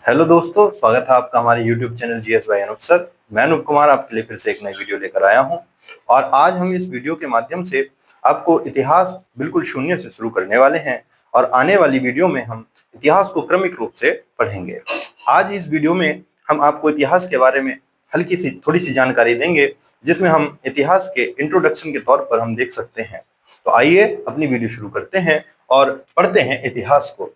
Hello दोस्तों, स्वागत है आपका हमारे YouTube channel GS by Anoop sir. मैं अनूप कुमार आपके लिए फिर से एक नई वीडियो लेकर आया हूं और आज हम इस वीडियो के माध्यम से आपको इतिहास बिल्कुल शून्य से शुरू करने वाले हैं और आने वाली वीडियो में हम इतिहास को क्रमिक रूप से पढ़ेंगे। आज इस वीडियो में हम आपको इतिहास के बारे में हल्की सी थोड़ी सी जानकारी देंगे, जिसमें हम इतिहास के इंट्रोडक्शन के तौर पर हम देख सकते हैं। तो आइए अपनी वीडियो शुरू करते हैं और पढ़ते हैं इतिहास को।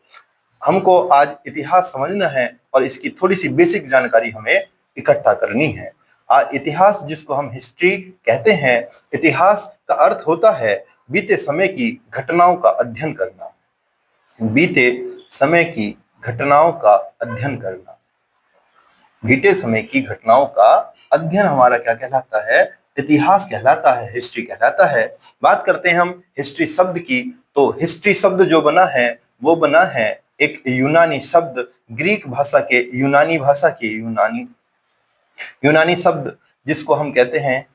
हमको आज इतिहास समझना है और इसकी थोड़ी सी बेसिक जानकारी हमें इकट्ठा करनी है। इतिहास, जिसको हम हिस्ट्री कहते हैं, इतिहास का अर्थ होता है बीते समय की घटनाओं का अध्ययन करना। बीते समय की घटनाओं का अध्ययन करना। बीते समय की घटनाओं का अध्ययन हमारा क्या कहलाता है? इतिहास कहलाता है, हिस्ट्री कहलाता है। बात करते हैं हम हिस्ट्री शब्द की, तो हिस्ट्री शब्द जो बना है वो बना है एक यूनानी शब्द, ग्रीक भाषा के यूनानी शब्द, जिसको हम कहते हैं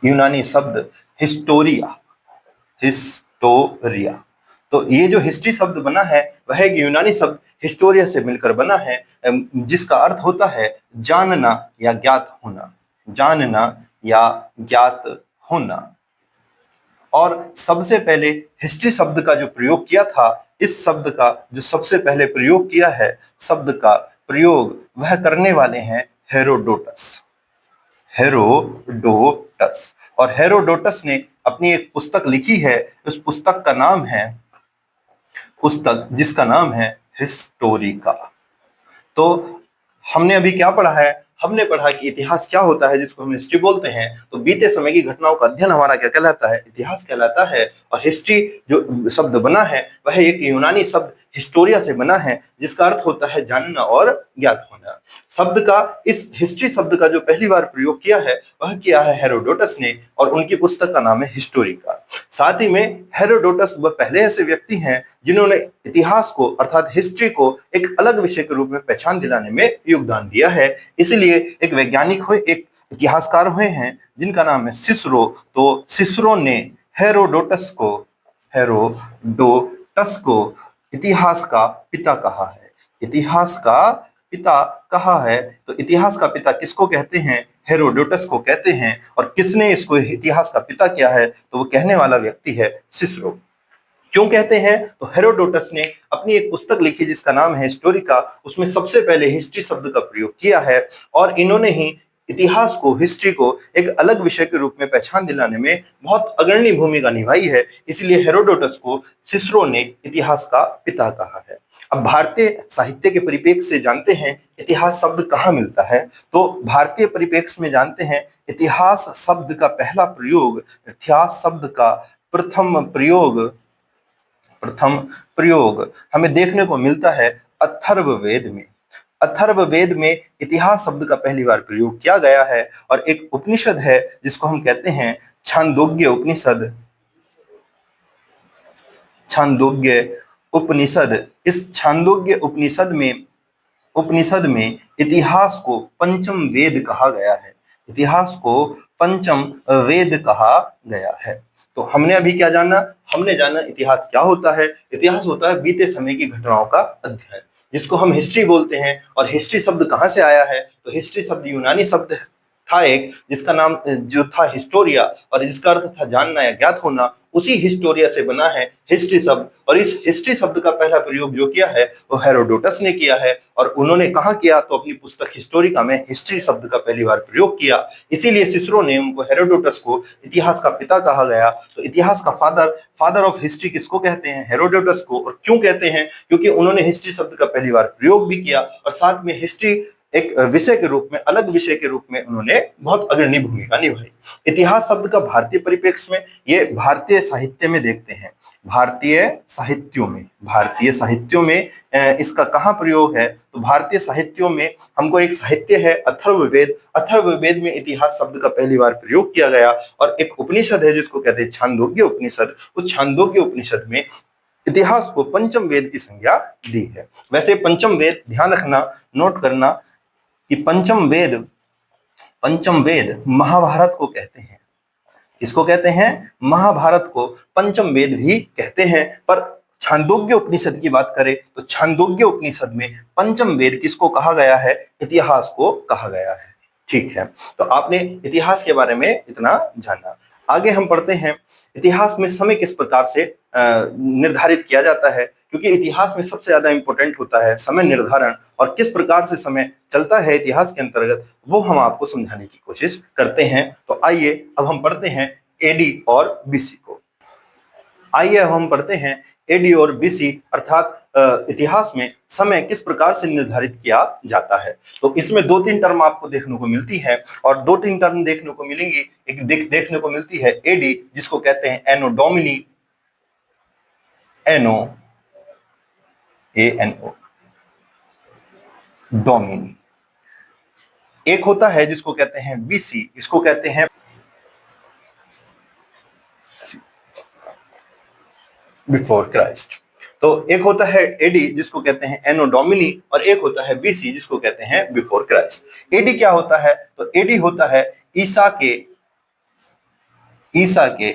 यूनानी शब्द हिस्टोरिया। तो ये जो हिस्ट्री शब्द बना है वह एक यूनानी शब्द हिस्टोरिया से मिलकर बना है, जिसका अर्थ होता है जानना या ज्ञात होना। जानना या ज्ञात होना। और सबसे पहले हिस्ट्री शब्द का जो प्रयोग किया था, इस शब्द का जो सबसे पहले प्रयोग किया है, शब्द का प्रयोग वह करने वाले हैं हेरोडोटस। हेरोडोटस। और हेरोडोटस ने अपनी एक पुस्तक लिखी है। उस पुस्तक का नाम है, पुस्तक जिसका नाम है हिस्टोरिका। तो हमने अभी क्या पढ़ा है? हमने पढ़ा कि इतिहास क्या होता है, जिसको हम हिस्ट्री बोलते हैं। तो बीते समय की घटनाओं का अध्ययन हमारा क्या कहलाता है? इतिहास कहलाता है। और हिस्ट्री जो शब्द बना है वह एक यूनानी शब्द हिस्टोरिया से बना है, जिसका अर्थ होता है जानना और ज्ञात होना। शब्द का, इस हिस्ट्री शब्द का जो पहली बार प्रयोग किया है वह किया है हेरोडोटस ने, और उनकी पुस्तक का नाम है हिस्टोरिका। साथ ही में हेरोडोटस वह पहले ऐसे व्यक्ति हैं जिन्होंने इतिहास को अर्थात हिस्ट्री को एक अलग विषय के रूप में पहचान दिलाने में योगदान दिया है। इसलिए एक वैज्ञानिक हुए, एक इतिहासकार हुए हैं जिनका नाम है सिसरो। तो सिसरो ने हेरोडोटस को इतिहास का पिता कहा है। इतिहास का पिता कहा है। तो इतिहास का पिता किसको कहते हैं? हेरोडोटस को कहते हैं। और किसने इसको इतिहास का पिता किया है? तो वो कहने वाला व्यक्ति है सिसरो। क्यों कहते हैं? तो हेरोडोटस ने अपनी एक पुस्तक लिखी जिसका नाम है हिस्टोरिका। उसमें सबसे पहले हिस्ट्री शब्द का प्रयोग किया है और इन्होंने ही इतिहास को, हिस्ट्री को एक अलग विषय के रूप में पहचान दिलाने में बहुत अग्रणी भूमिका निभाई है। इसलिए हेरोडोटस को सिसरो ने इतिहास का पिता कहा है। अब भारतीय साहित्य के परिप्रेक्ष्य से जानते हैं इतिहास शब्द कहाँ मिलता है। तो भारतीय परिप्रेक्ष्य में जानते हैं इतिहास शब्द का पहला प्रयोग, इतिहास शब्द का प्रथम प्रयोग हमें देखने को मिलता है अथर्ववेद में। अथर्ववेद में इतिहास शब्द का पहली बार प्रयोग किया गया है। और एक उपनिषद है जिसको हम कहते हैं छांदोग्य उपनिषद। छांदोग्य उपनिषद। इस छांदोग्य उपनिषद में इतिहास को पंचम वेद कहा गया है। इतिहास को पंचम वेद कहा गया है। तो हमने अभी क्या जाना? हमने जाना इतिहास क्या होता है। इतिहास होता है बीते समय की घटनाओं का अध्ययन, जिसको हम हिस्ट्री बोलते हैं। और हिस्ट्री शब्द कहाँ से आया है? तो हिस्ट्री शब्द यूनानी शब्द था एक, जिसका नाम जो था हिस्टोरिया, और जिसका अर्थ था जानना या ज्ञात होना। उसी हिस्टोरिया से बना है हिस्ट्री शब्द। और इस हिस्ट्री शब्द का पहला प्रयोग जो किया है वो हेरोडोटस ने किया है। और उन्होंने कहाँ किया? तो अपनी पुस्तक हिस्टोरिका में हिस्ट्री शब्द का पहली बार प्रयोग किया। इसीलिए सिसरो ने उनको, हेरोडोटस को, इतिहास का पिता कहा गया। तो इतिहास का फादर ऑफ हिस्ट्री किसको कहते हैं? हेरोडोटस को। और क्यों कहते हैं? क्योंकि उन्होंने हिस्ट्री शब्द का पहली बार प्रयोग भी किया और साथ में हिस्ट्री एक विषय के रूप में, अलग विषय के रूप में उन्होंने बहुत अग्रणी भूमिका निभाई। इतिहास शब्द का भारतीय परिप्रेक्ष्य में, ये भारतीय साहित्य में देखते हैं। भारतीय साहित्यों में इसका कहाँ प्रयोग है? तो भारतीय साहित्यों में हमको एक साहित्य है अथर्ववेद। अथर्ववेद में इतिहास शब्द का पहली बार प्रयोग किया गया। और एक उपनिषद है जिसको कहते हैं छांदोग्य उपनिषद। उस छांदोग्य उपनिषद में इतिहास को पंचम वेद की संज्ञा दी है। वैसे पंचम वेद, ध्यान रखना, नोट करना कि पंचम वेद महाभारत को कहते हैं। किसको कहते हैं? महाभारत को पंचम वेद भी कहते हैं। पर छांदोग्य उपनिषद की बात करें तो छांदोग्य उपनिषद में पंचम वेद किसको कहा गया है? इतिहास को कहा गया है। ठीक है, तो आपने इतिहास के बारे में इतना जाना। आगे हम पढ़ते हैं इतिहास में समय किस प्रकार से निर्धारित किया जाता है, क्योंकि इतिहास में सबसे ज्यादा इंपॉर्टेंट होता है समय निर्धारण, और किस प्रकार से समय चलता है इतिहास के अंतर्गत वो हम आपको समझाने की कोशिश करते हैं। तो आइए अब हम पढ़ते हैं एडी और बीसी को। आइए अब हम पढ़ते हैं एडी और बीसी अर्थात इतिहास में समय किस प्रकार से निर्धारित किया जाता है। तो इसमें 2-3 टर्म आपको देखने को मिलती है, और 2-3 टर्म देखने को मिलेंगी। एक देखने को मिलती है एडी, जिसको कहते हैं एनो डोमिनी, एनो एनो डोमिनी। एक होता है जिसको कहते हैं बीसी, इसको कहते हैं बिफोर क्राइस्ट। तो एक होता है एडी जिसको कहते हैं एनो डोमिनी, और एक होता है बीसी जिसको कहते हैं बिफोर क्राइस्ट। एडी क्या होता है? तो एडी होता है ईसा के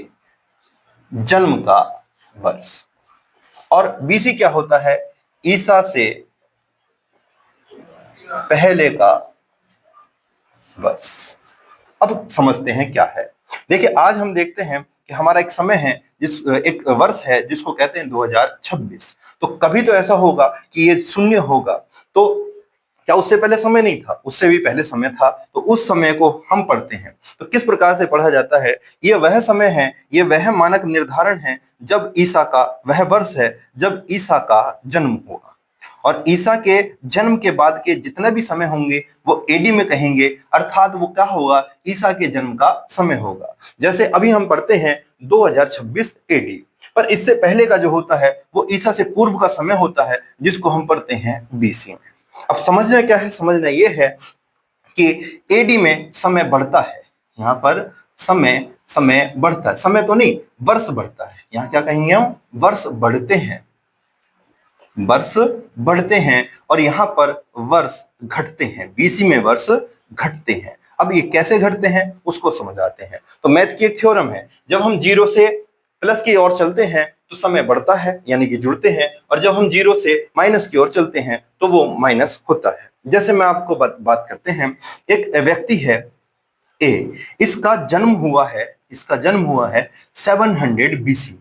जन्म का वर्ष, और बीसी क्या होता है? ईसा से पहले का वर्ष। अब समझते हैं क्या है। देखिए, आज हम देखते हैं कि हमारा एक समय है, एक वर्ष है जिसको कहते हैं 2026। तो कभी तो ऐसा होगा कि ये शून्य होगा, तो क्या उससे पहले समय नहीं था? उससे भी पहले समय था। तो उस समय को हम पढ़ते हैं। तो किस प्रकार से पढ़ा जाता है? ये वह समय है, ये वह मानक निर्धारण है जब ईसा का, वह वर्ष है जब ईसा का जन्म हुआ, और ईसा के जन्म के बाद के जितने भी समय होंगे वो एडी में कहेंगे, अर्थात वो क्या होगा? ईसा के जन्म का समय होगा। जैसे अभी हम पढ़ते हैं 2026 एडी, पर इससे पहले का जो होता है वो ईसा से पूर्व का समय होता है, जिसको हम पढ़ते हैं बीसी में। अब समझना क्या है? समझना ये है कि एडी में समय बढ़ता है, यहाँ पर समय बढ़ता है, समय तो नहीं, वर्ष बढ़ता है। यहाँ क्या कहेंगे हम? वर्ष बढ़ते हैं, वर्ष बढ़ते हैं, और यहाँ पर वर्ष घटते हैं। बीसी में वर्ष घटते हैं। अब ये कैसे घटते हैं उसको समझ आते हैं। तो मैथ की एक थ्योरम है, जब हम 0 से प्लस की ओर चलते हैं तो समय बढ़ता है, यानी कि जुड़ते हैं, और जब हम 0 से माइनस की ओर चलते हैं तो वो माइनस होता है। जैसे मैं आपको बात करते हैं, एक व्यक्ति है ए, इसका जन्म हुआ है 700 बीसी।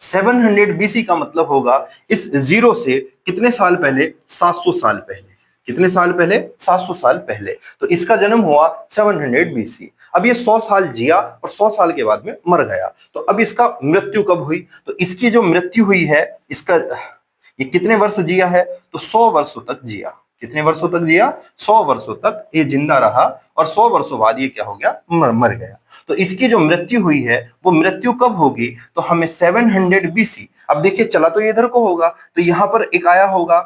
700 बीसी का मतलब होगा इस 0 से कितने साल पहले? 700 साल पहले। कितने साल पहले? 700 साल पहले। तो इसका जन्म हुआ 700 बीसी। अब ये 100 साल जिया और 100 साल के बाद में मर गया। तो अब इसका मृत्यु कब हुई? तो इसकी जो मृत्यु हुई है, ये कितने वर्ष जिया है? तो 100 वर्षों तक जिया। कितने वर्षों तक जिया? 100 वर्षों तक ये जिंदा रहा, और 100 वर्षों बाद ये क्या हो गया? मर गया। तो इसकी जो मृत्यु हुई है वो मृत्यु कब होगी? तो हमें 700 बीसी। अब देखिए, चला तो ये इधर को होगा, तो यहाँ पर एक आया होगा।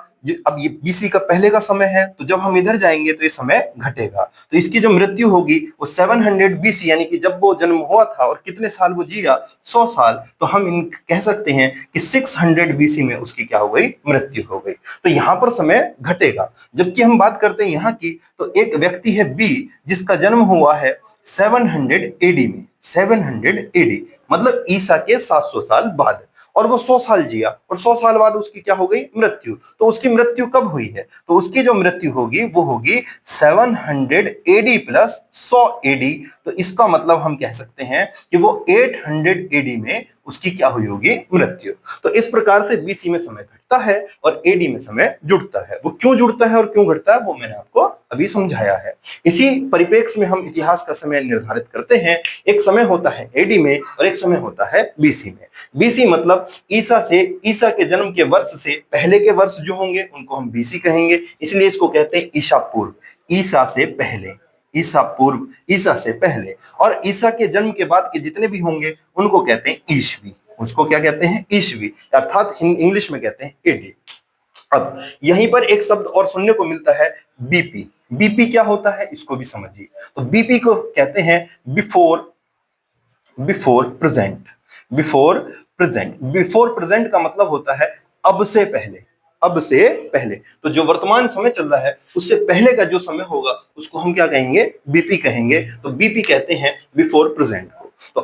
अब ये बीसी का पहले का समय है, तो जब हम इधर जाएंगे तो ये समय घटेगा। तो इसकी जो मृत्यु होगी वो 700 बीसी, यानी कि जब वो जन्म हुआ था और कितने साल वो जिया? 100 साल। तो हम कह सकते हैं कि 600 बीसी में उसकी क्या हो गई? मृत्यु हो गई। तो यहाँ पर समय घटेगा। जबकि हम बात करते हैं यहाँ की, तो एक व्यक्ति है बी, जिसका जन्म हुआ है 700 एडी में। 700 एडी मतलब ईसा के 700 साल बाद, और वो 100 साल जिया, और 100 साल बाद उसकी क्या हो गई? मृत्यु। तो उसकी मृत्यु कब हुई है? तो उसकी जो मृत्यु होगी वो होगी 700 एडी प्लस 100 एडी। तो इसका मतलब हम कह सकते हैं कि वो 800 एडी में उसकी क्या हुई होगी? मृत्यु। तो इस प्रकार से बीसी में समय घटता है और एडी में समय जुड़ता है। वो क्यों जुड़ता है और क्यों घटता है वो मैंने आपको अभी समझाया है। इसी परिप्रेक्ष्य में हम इतिहास का समय निर्धारित करते हैं। एक समय होता है एडी में और एक समय होता है बीसी में। बीसी मतलब ईसा के जन्म के वर्ष से पहले के वर्ष जो होंगे उनको हम बीसी कहेंगे, इसलिए इसको कहते हैं ईसा पूर्व, ईसा से पहले, ईसा पूर्व, ईसा से पहले। और ईसा के जन्म के बाद के जितने भी होंगे उनको कहते हैं ईसवी। उसको क्या कहते हैं? ईसवी, अर्थात इंग्लिश में कहते हैं एडी। अब यहीं पर एक शब्द और सुनने को मिलता है बीपी। बीपी क्या होता है इसको भी समझिए। तो बीपी को कहते हैं बिफोर प्रेजेंट। बिफोर प्रेजेंट का मतलब होता है अब से पहले, अब से पहले। तो जो वर्तमान समय चल रहा है उससे पहले का जो समय होगा उसको हम क्या कहेंगे? बीपी कहेंगे। तो बीपी कहते हैं बिफोर प्रेजेंट को। तो